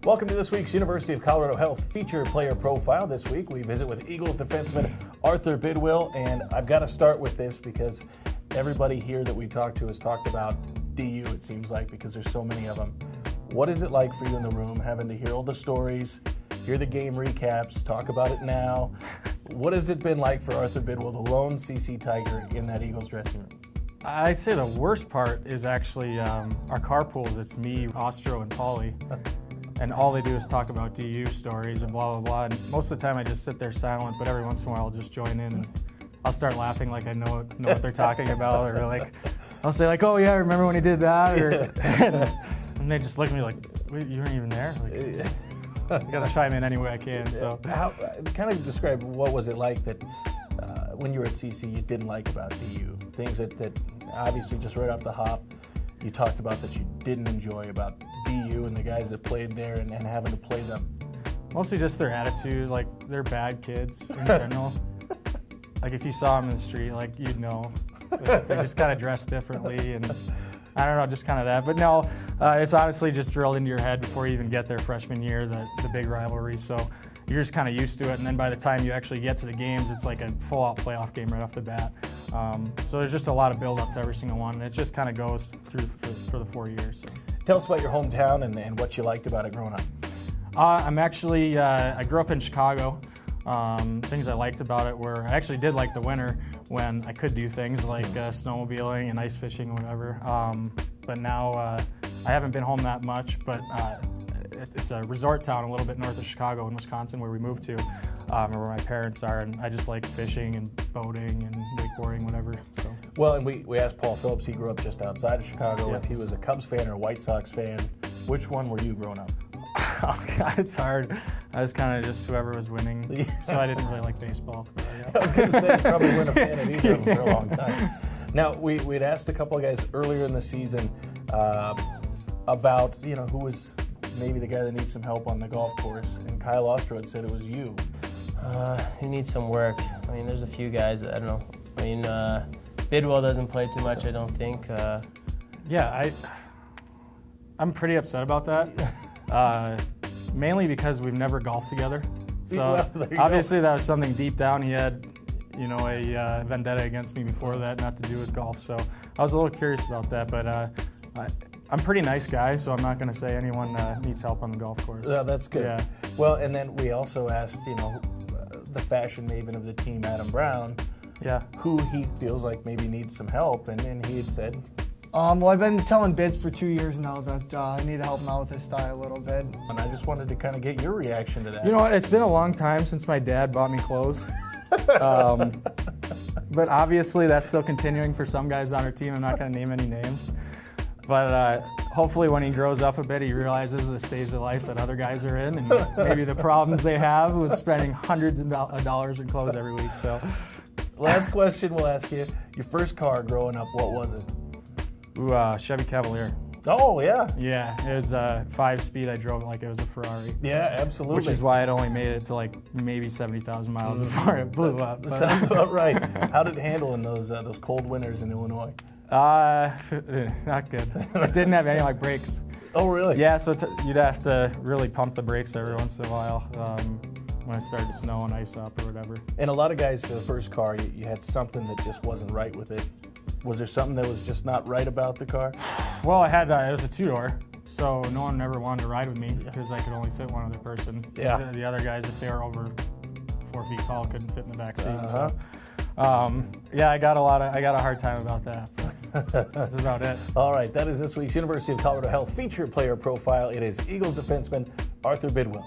Welcome to this week's University of Colorado Health Feature Player Profile. This week we visit with Eagles defenseman Arthur Bidwill, and I've got to start with this because everybody here that we talked to has talked about DU, it seems like, because there's so many of them. What is it like for you in the room, having to hear all the stories, hear the game recaps, talk about it now? What has it been like for Arthur Bidwill, the lone CC Tiger in that Eagles dressing room? I'd say the worst part is actually our carpools. It's me, Ostro, and Paulie. And all they do is talk about DU stories and blah, blah, blah. And most of the time I just sit there silent, but every once in a while I'll just join in and I'll start laughing like I know what they're talking about. Or like, I'll say like, oh yeah, remember when he did that? Or, and they just look at me like, wait, you weren't even there? Like, I gotta chime in any way I can. So, kind of describe what was it like that when you were at CC you didn't like about DU? Things that obviously just right off the hop you talked about that you didn't enjoy about DU and the guys that played there and having to play them. Mostly just their attitude. Like, they're bad kids in general. Like, if you saw them in the street, like, you'd know. They just kind of dress differently, and I don't know, just kind of that. But no, it's honestly just drilled into your head before you even get there freshman year, the big rivalry. So you're just kind of used to it, and then by the time you actually get to the games, it's like a full-out playoff game right off the bat. So there's just a lot of build-up to every single one, and it just kind of goes through for the 4 years. So. Tell us about your hometown and what you liked about it growing up. I'm actually, I grew up in Chicago. Things I liked about it were, I actually did like the winter when I could do things like snowmobiling and ice fishing or whatever. But now I haven't been home that much, but it's a resort town a little bit north of Chicago in Wisconsin where we moved to, where my parents are, and I just like fishing and boating and wakeboarding, whatever. So. Well, and we asked Paul Phillips, he grew up just outside of Chicago, if he was a Cubs fan or a White Sox fan. Which one were you growing up? Oh God, it's hard. I was kind of just whoever was winning, so I didn't really like baseball. I was going to say you probably weren't a fan of either of them for a long time. Now, we'd asked a couple of guys earlier in the season about, who was maybe the guy that needs some help on the golf course, and Kyle Ostro had said it was you. He needs some work. I mean, there's a few guys that, I don't know. I mean, Bidwill doesn't play too much, I don't think. Yeah, I'm pretty upset about that. Mainly because we've never golfed together. So well, obviously that was something deep down. He had, a vendetta against me before that, not to do with golf. So I was a little curious about that, but I'm a pretty nice guy, so I'm not going to say anyone needs help on the golf course. Yeah, that's good. Yeah. Well, and then we also asked, the fashion maven of the team, Adam Brown, who he feels like maybe needs some help, and he had said, well, I've been telling Bids for 2 years now that I need to help him out with his style a little bit. And I just wanted to kind of get your reaction to that. You know what? It's been a long time since my dad bought me clothes. But obviously that's still continuing for some guys on our team. I'm not going to name any names. But hopefully when he grows up a bit, he realizes the stage of life that other guys are in and maybe the problems they have with spending hundreds of dollars in clothes every week. So, last question we'll ask you. Your first car growing up, what was it? Ooh, Chevy Cavalier. Oh, yeah. Yeah, it was 5-speed. I drove it like it was a Ferrari. Yeah, absolutely. Which is why it only made it to like maybe 70,000 miles before it blew up. Sounds about right. How did it handle in those cold winters in Illinois? Not good. It didn't have any like brakes. Oh, really? Yeah, so you'd have to really pump the brakes every once in a while when it started to snow and ice up or whatever. And a lot of guys, the first car, you had something that just wasn't right with it. Was there something that was just not right about the car? Well, it was a two-door, so no one ever wanted to ride with me because I could only fit one other person. Yeah. The other guys, if they were over 4 feet tall, couldn't fit in the back seat. So, yeah, I got a hard time about that. But that's about it. All right, that is this week's University of Colorado Health Feature Player Profile. It is Eagles defenseman Arthur Bidwill.